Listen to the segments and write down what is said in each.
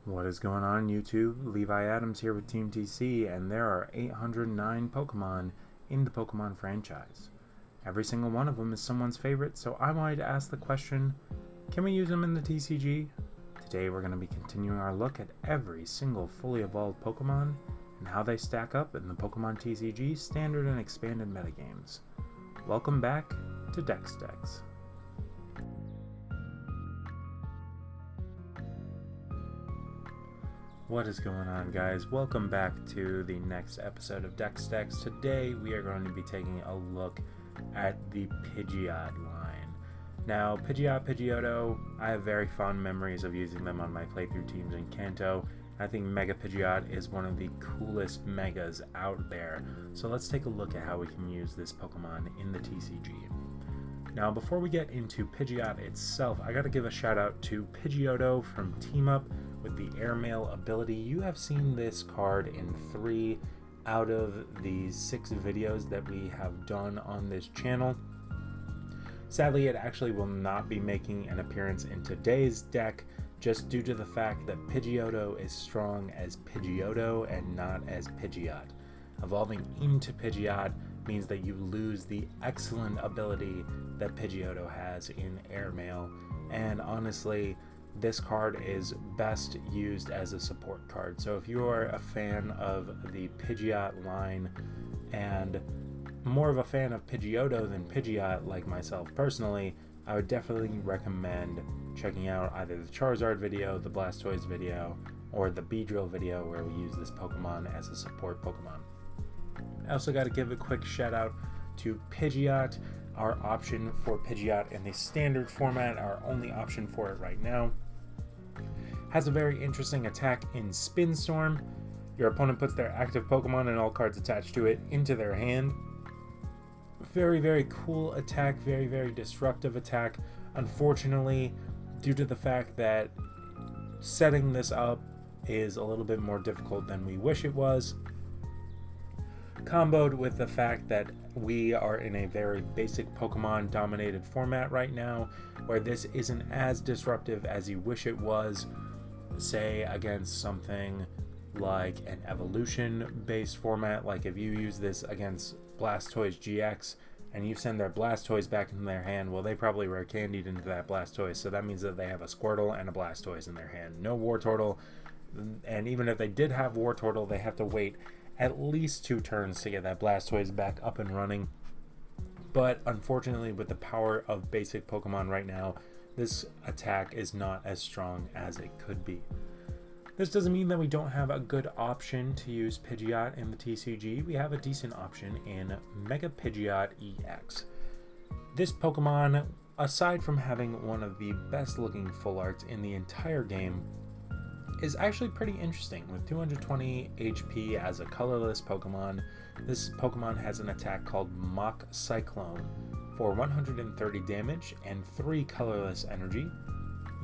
What is going on, YouTube? Levi Adams here with Team TC, and there are 809 Pokemon in the Pokemon franchise. Every single one of them is someone's favorite, so I wanted to ask the question, can we use them in the TCG? Today we're going to be continuing our look at every single fully evolved Pokemon and how they stack up in the Pokemon TCG standard and expanded metagames. Welcome back to Dex. What is going on, guys? Welcome back to the next episode of Dex. Today we are going to be taking a look at the Pidgeot line. Now, Pidgeotto, I have very fond memories of using them on my playthrough teams in Kanto. I think Mega Pidgeot is one of the coolest megas out there. So let's take a look at how we can use this Pokemon in the TCG. Now, before we get into Pidgeot itself, I gotta give a shout out to Pidgeotto from Team Up with the Airmail ability. You have seen this card in 3 out of the 6 videos that we have done on this channel. Sadly, it actually will not be making an appearance in today's deck, just due to the fact that Pidgeotto is strong as Pidgeotto and not as Pidgeot. Evolving into Pidgeot means that you lose the excellent ability that Pidgeotto has in Airmail, and honestly, this card is best used as a support card. So if you are a fan of the Pidgeot line and more of a fan of Pidgeotto than Pidgeot like myself personally, I would definitely recommend checking out either the Charizard video, the Blastoise video, or the Beedrill video where we use this Pokemon as a support Pokemon. I also got to give a quick shout out to Pidgeot. Our option for Pidgeot in the standard format, our only option for it right now, has a very interesting attack in Spin Storm. Your opponent puts their active Pokemon and all cards attached to it into their hand. Very, very cool attack, very, very disruptive attack. Unfortunately, due to the fact that setting this up is a little bit more difficult than we wish it was, comboed with the fact that we are in a very basic Pokemon dominated format right now, where this isn't as disruptive as you wish it was, say against something like an evolution based format. Like if you use this against Blastoise GX and you send their Blastoise back into their hand, well, they probably rare candied into that Blastoise, so that means that they have a Squirtle and a Blastoise in their hand, no Wartortle. And even if they did have Wartortle, they have to wait at least 2 turns to get that Blastoise back up and running. But unfortunately, with the power of basic Pokemon right now, this attack is not as strong as it could be. This doesn't mean that we don't have a good option to use Pidgeot in the TCG. We have a decent option in Mega Pidgeot EX. This Pokemon, aside from having one of the best looking full arts in the entire game, is actually pretty interesting. With 220 HP as a colorless Pokemon, this Pokemon has an attack called Mach Cyclone for 130 damage and 3 colorless energy.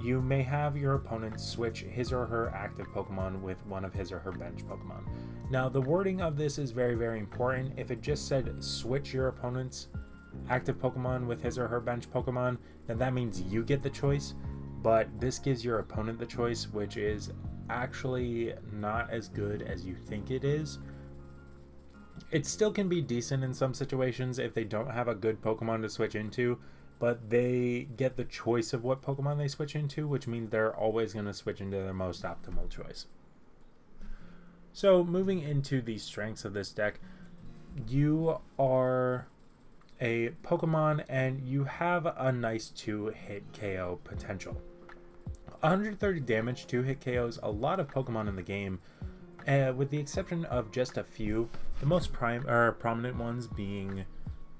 You may have your opponent switch his or her active Pokemon with one of his or her bench Pokemon. Now, the wording of this is very, very important. If it just said switch your opponent's active Pokemon with his or her bench Pokemon, then that means you get the choice. But this gives your opponent the choice, which is actually not as good as you think it is. It still can be decent in some situations if they don't have a good Pokemon to switch into, but they get the choice of what Pokemon they switch into, which means they're always going to switch into their most optimal choice. So moving into the strengths of this deck, you are a Pokemon and you have a nice 2-hit KO potential. 130 damage, 2-hit KOs a lot of Pokemon in the game, with the exception of just a few, the most prominent ones being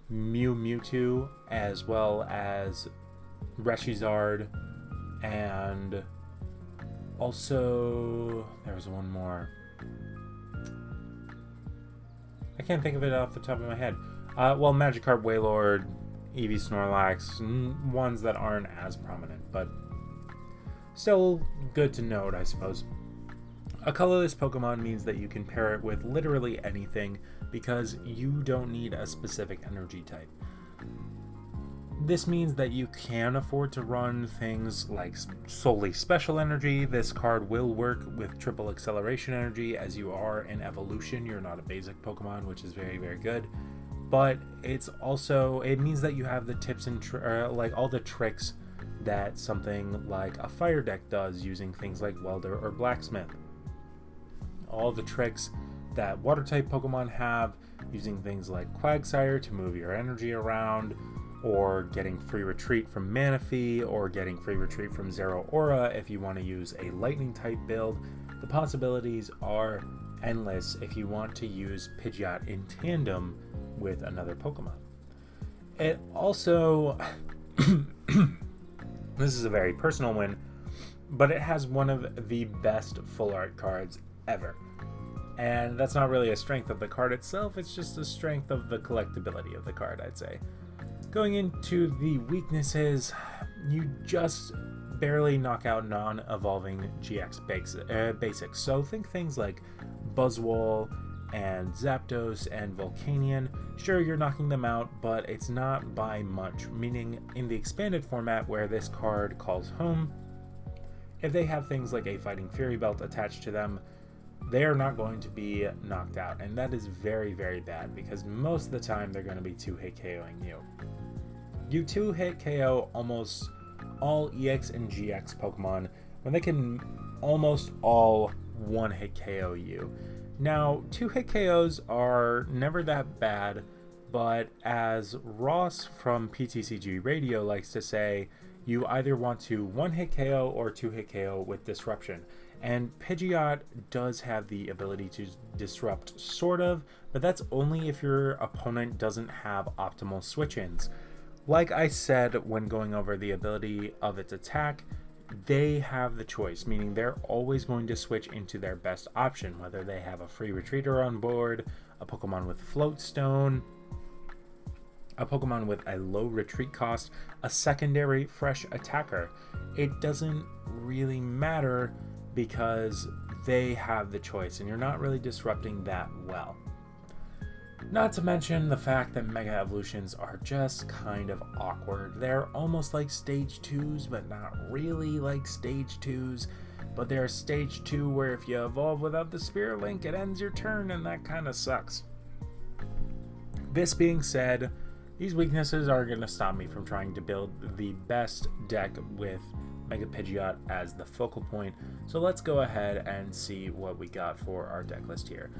Mewtwo, as well as Reshizard, and also there was one more. I can't think of it off the top of my head. Well, Magikarp, Wailord, Eevee, Snorlax, ones that aren't as prominent, but still good to note, I suppose. A colorless Pokemon means that you can pair it with literally anything because you don't need a specific energy type. This means that you can afford to run things like solely special energy. This card will work with triple acceleration energy, as you are an evolution. You're not a basic Pokemon, which is very, very good. But it means that you have the tips and like all the tricks that something like a fire deck does, using things like welder or blacksmith. All the tricks that water type Pokemon have, using things like Quagsire to move your energy around, or getting free retreat from Manaphy, or getting free retreat from Zeraora if you want to use a lightning type build. The possibilities are endless if you want to use Pidgeot in tandem with another Pokemon. It also this is a very personal win, but it has one of the best full art cards ever. And that's not really a strength of the card itself, it's just a strength of the collectability of the card, I'd say. Going into the weaknesses, you just barely knock out non-evolving GX basics. So think things like Buzzwole and Zapdos and Volcanion. Sure, you're knocking them out, but it's not by much, meaning in the expanded format where this card calls home, if they have things like a Fighting Fury Belt attached to them, they are not going to be knocked out, and that is very, very bad, because most of the time they're going to be 2-hit KOing you. You 2-hit KO almost all EX and GX Pokemon when they can almost all 1-hit KO you. Now, 2-hit KOs are never that bad, but as Ross from PTCG Radio likes to say, you either want to 1-hit KO or 2-hit KO with Disruption. And Pidgeot does have the ability to disrupt, sort of, but that's only if your opponent doesn't have optimal switch-ins. Like I said when going over the ability of its attack, they have the choice, meaning they're always going to switch into their best option, whether they have a free retreater on board, a Pokemon with Float Stone, a Pokemon with a low retreat cost, a secondary fresh attacker. It doesn't really matter because they have the choice, and you're not really disrupting that well. Not to mention the fact that Mega Evolutions are just kind of awkward. They're almost like Stage 2s, but not really like Stage 2s. But they're Stage 2 where if you evolve without the Spirit Link, it ends your turn, and that kind of sucks. This being said, these weaknesses are going to stop me from trying to build the best deck with Mega Pidgeot as the focal point. So let's go ahead and see what we got for our deck list here.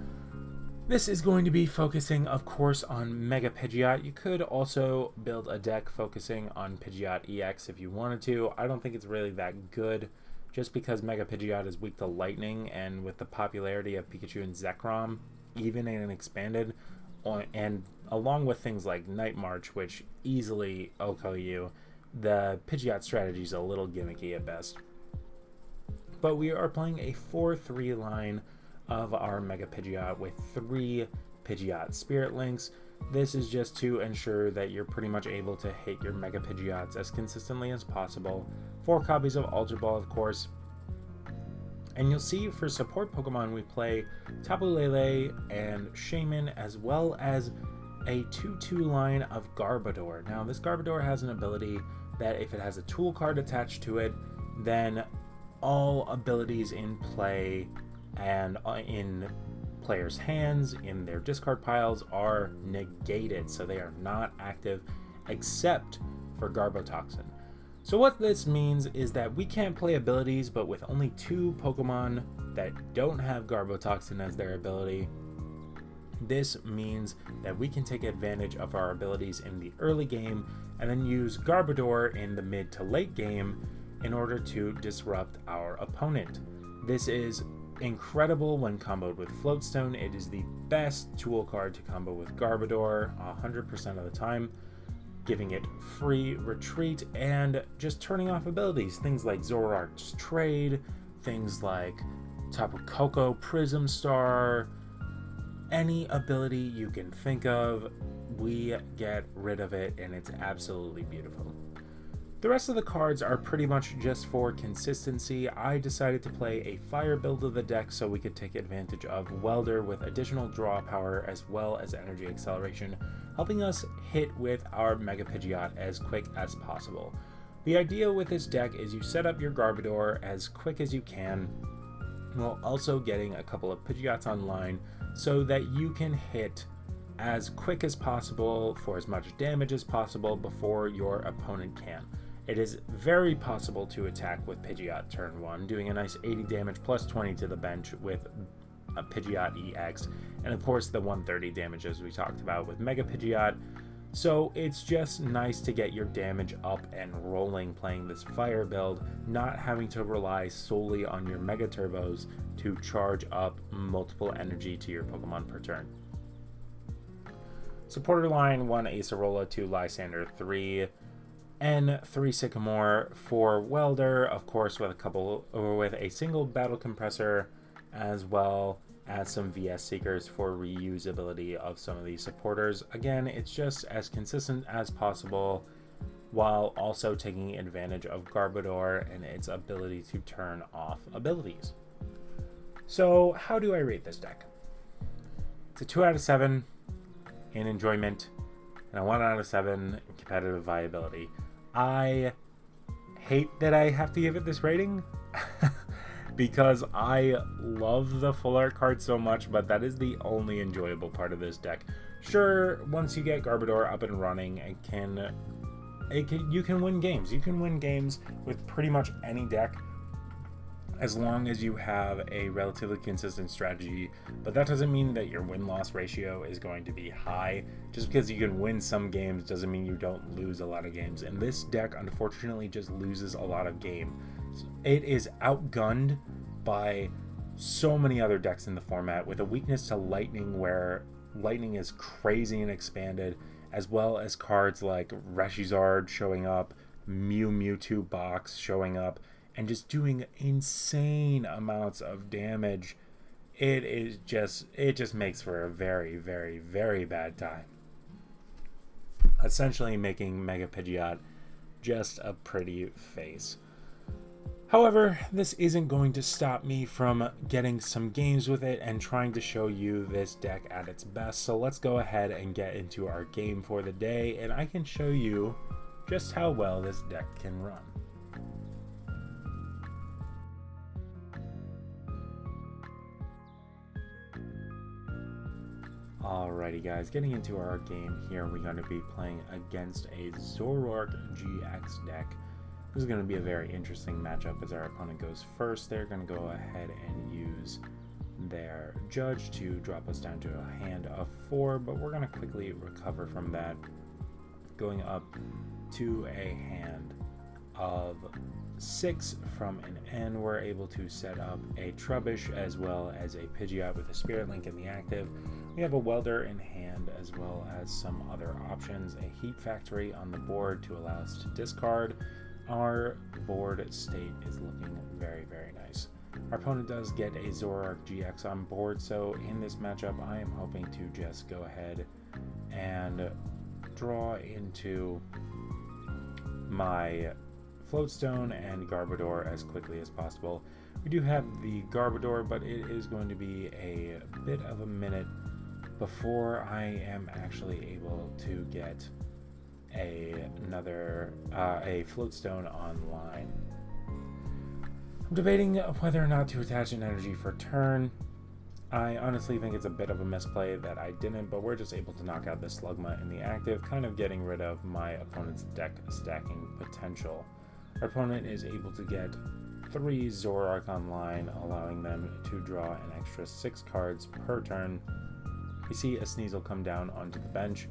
This is going to be focusing, of course, on Mega Pidgeot. You could also build a deck focusing on Pidgeot EX if you wanted to. I don't think it's really that good, just because Mega Pidgeot is weak to Lightning, and with the popularity of Pikachu and Zekrom, even in an expanded, and along with things like Night March, which easily OHKO you, the Pidgeot strategy is a little gimmicky at best. But we are playing a 4-3 line of our Mega Pidgeot with 3 Pidgeot Spirit Links. This is just to ensure that you're pretty much able to hit your Mega Pidgeots as consistently as possible. 4 copies of Ultra Ball, of course. And you'll see for support Pokemon we play Tapu Lele and Shaman, as well as a 2-2 line of Garbodor. Now this Garbodor has an ability that if it has a tool card attached to it, then all abilities in play and in players' hands, in their discard piles, are negated, so they are not active except for Garbotoxin. So what this means is that we can't play abilities, but with only 2 Pokemon that don't have Garbotoxin as their ability, this means that we can take advantage of our abilities in the early game and then use Garbodor in the mid to late game in order to disrupt our opponent. This is incredible when comboed with Floatstone. It is the best tool card to combo with Garbodor 100% of the time, giving it free retreat and just turning off abilities. Things like Zoroark's Trade, things like Tapu Koko, Prism Star, any ability you can think of, we get rid of it, and it's absolutely beautiful. The rest of the cards are pretty much just for consistency. I decided to play a fire build of the deck so we could take advantage of Welder with additional draw power as well as energy acceleration, helping us hit with our Mega Pidgeot as quick as possible. The idea with this deck is you set up your Garbodor as quick as you can, while also getting a couple of Pidgeots online so that you can hit as quick as possible for as much damage as possible before your opponent can. It is very possible to attack with Pidgeot turn 1, doing a nice 80 damage plus 20 to the bench with a Pidgeot EX, and of course the 130 damage as we talked about with Mega Pidgeot. So it's just nice to get your damage up and rolling playing this fire build, not having to rely solely on your Mega Turbos to charge up multiple energy to your Pokemon per turn. Supporter line: 1 Acerola, 2 Lysander, 3 N, 3 Sycamore, 4 Welder, of course with a single Battle Compressor, as well as some VS Seekers for reusability of some of these supporters. Again, it's just as consistent as possible while also taking advantage of Garbodor and its ability to turn off abilities. So how do I rate this deck? It's a 2 out of 7 in enjoyment and a 1 out of 7 in competitive viability. I hate that I have to give it this rating because I love the full art card so much, but that is the only enjoyable part of this deck. Sure, once you get Garbodor up and running, you can win games. You can win games with pretty much any deck as long as you have a relatively consistent strategy, but that doesn't mean that your win-loss ratio is going to be high. Just because you can win some games doesn't mean you don't lose a lot of games, and this deck unfortunately just loses a lot of games. It is outgunned by so many other decks in the format, with a weakness to Lightning, where Lightning is crazy and expanded, as well as cards like Reshizard showing up, Mewtwo box showing up, and just doing insane amounts of damage. It just makes for a very, very, very bad time. Essentially making Mega Pidgeot just a pretty face. However, this isn't going to stop me from getting some games with it and trying to show you this deck at its best. So let's go ahead and get into our game for the day, and I can show you just how well this deck can run. Alrighty guys, getting into our game here, we're going to be playing against a Zoroark GX deck. This is going to be a very interesting matchup as our opponent goes first. They're going to go ahead and use their Judge to drop us down to a hand of 4, but we're going to quickly recover from that, going up to a hand of 6 from an N. We're able to set up a Trubbish as well as a Pidgeot with a Spirit Link in the active. We have a Welder in hand as well as some other options, a Heat Factory on the board to allow us to discard. Our board state is looking very, very nice. Our opponent does get a Zoroark GX on board, so in this matchup I am hoping to just go ahead and draw into my Floatstone and Garbodor as quickly as possible. We do have the Garbodor, but it is going to be a bit of a minute before I am actually able to get a Floatstone online. I'm debating whether or not to attach an energy for turn. I honestly think it's a bit of a misplay that I didn't, but we're just able to knock out the Slugma in the active, kind of getting rid of my opponent's deck stacking potential. Our opponent is able to get 3 Zoroark online, allowing them to draw an extra 6 cards per turn. We see a Sneasel come down onto the bench.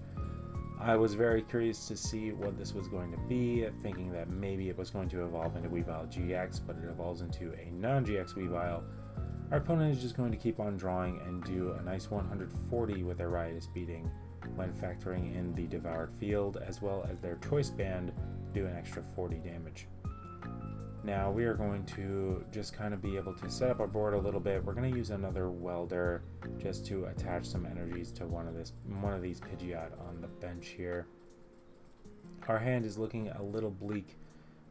I was very curious to see what this was going to be, thinking that maybe it was going to evolve into Weavile GX, but it evolves into a non-GX Weavile. Our opponent is just going to keep on drawing and do a nice 140 with their Riotous Beating when factoring in the Devoured Field, as well as their Choice Band, do an extra 40 damage. Now we are going to just kind of be able to set up our board a little bit. We're going to use another Welder just to attach some energies to one of these Pidgeot on the bench here. Our hand is looking a little bleak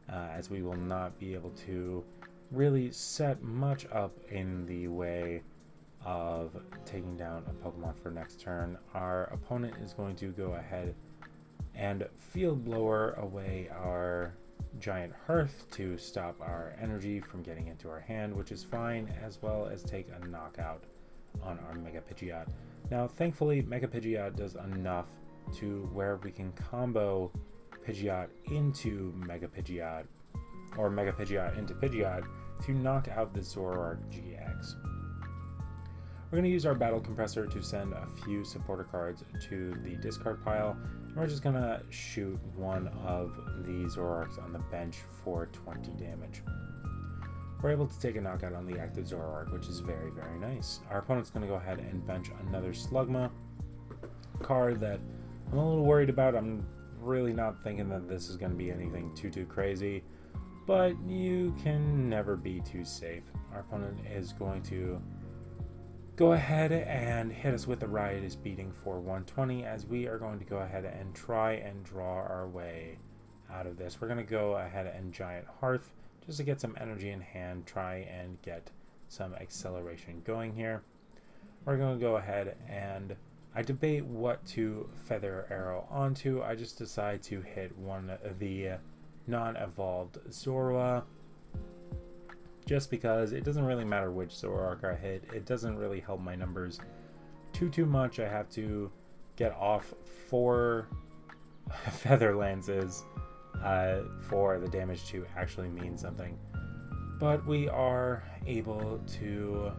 as we will not be able to really set much up in the way of taking down a Pokemon for next turn. Our opponent is going to go ahead and Field Blower away our Giant Hearth to stop our energy from getting into our hand, which is fine, as well as take a knockout on our Mega Pidgeot. Now, thankfully, Mega Pidgeot does enough to where we can combo Pidgeot into Mega Pidgeot, or Mega Pidgeot into Pidgeot, to knock out the Zoroark GX. We're going to use our Battle Compressor to send a few supporter cards to the discard pile, and we're just going to shoot one of the Zoroarks on the bench for 20 damage. We're able to take a knockout on the active Zoroark, which is very, very nice. Our opponent's going to go ahead and bench another Slugma card that I'm a little worried about. I'm really not thinking that this is going to be anything too crazy, but you can never be too safe. Our opponent is going to go ahead and hit us with the Riotous Beating for 120, as we are going to go ahead and try and draw our way out of this. We're going to go ahead and Giant Hearth just to get some energy in hand, try and get some acceleration going here. We're going to go ahead and I debate what to Feather Arrow onto. I just decide to hit one of the non-evolved Zorua, just because it doesn't really matter which Zoroark I hit. It doesn't really help my numbers too much. I have to get off 4 Feather Lances for the damage to actually mean something. But we are able to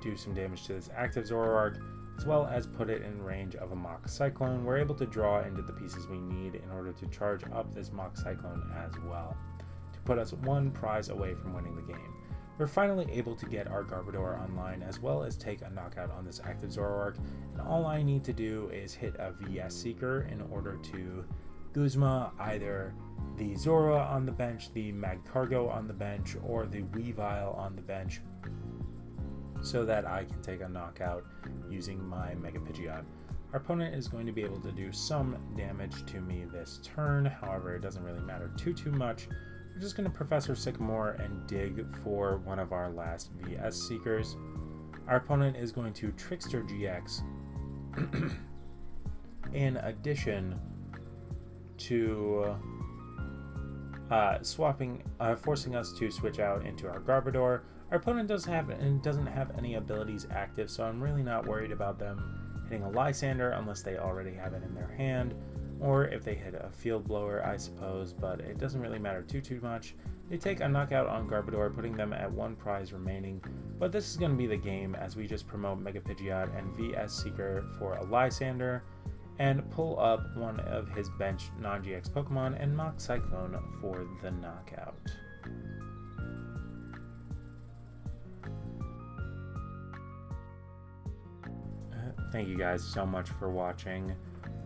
do some damage to this active Zoroark, as well as put it in range of a Mach Cyclone. We're able to draw into the pieces we need in order to charge up this Mach Cyclone as well, to put us one prize away from winning the game. We're finally able to get our Garbodor online, as well as take a knockout on this active Zoroark, and all I need to do is hit a VS Seeker in order to Guzma either the Zorua on the bench, the Magcargo on the bench, or the Weavile on the bench, so that I can take a knockout using my Mega Pidgeot. Our opponent is going to be able to do some damage to me this turn, however it doesn't really matter too much. We're just going to Professor Sycamore and dig for one of our last VS Seekers. Our opponent is going to Trickster GX in addition to forcing us to switch out into our Garbodor. Our opponent doesn't have any abilities active, so I'm really not worried about them hitting a Lysander unless they already have it in their hand, or if they hit a Field Blower, I suppose, but it doesn't really matter too much. They take a knockout on Garbodor, putting them at 1 prize remaining, but this is going to be the game as we just promote Mega Pidgeot and VS Seeker for a Lysander, and pull up one of his bench non-GX Pokemon and Mach Cyclone for the knockout. Thank you guys so much for watching.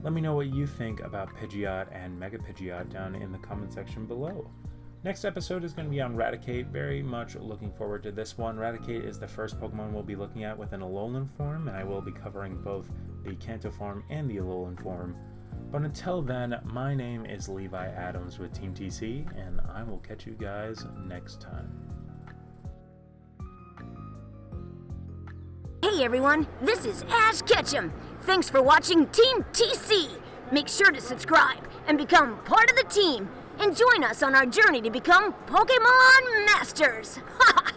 Let me know what you think about Pidgeot and Mega Pidgeot down in the comment section below. Next episode is going to be on Raticate. Very much looking forward to this one. Raticate is the first Pokemon we'll be looking at with an Alolan form, and I will be covering both the Kanto form and the Alolan form. But until then, my name is Levi Adams with Team TC, and I will catch you guys next time. Hey everyone, this is Ash Ketchum. Thanks for watching Team TC. Make sure to subscribe and become part of the team, and join us on our journey to become Pokemon Masters. Ha!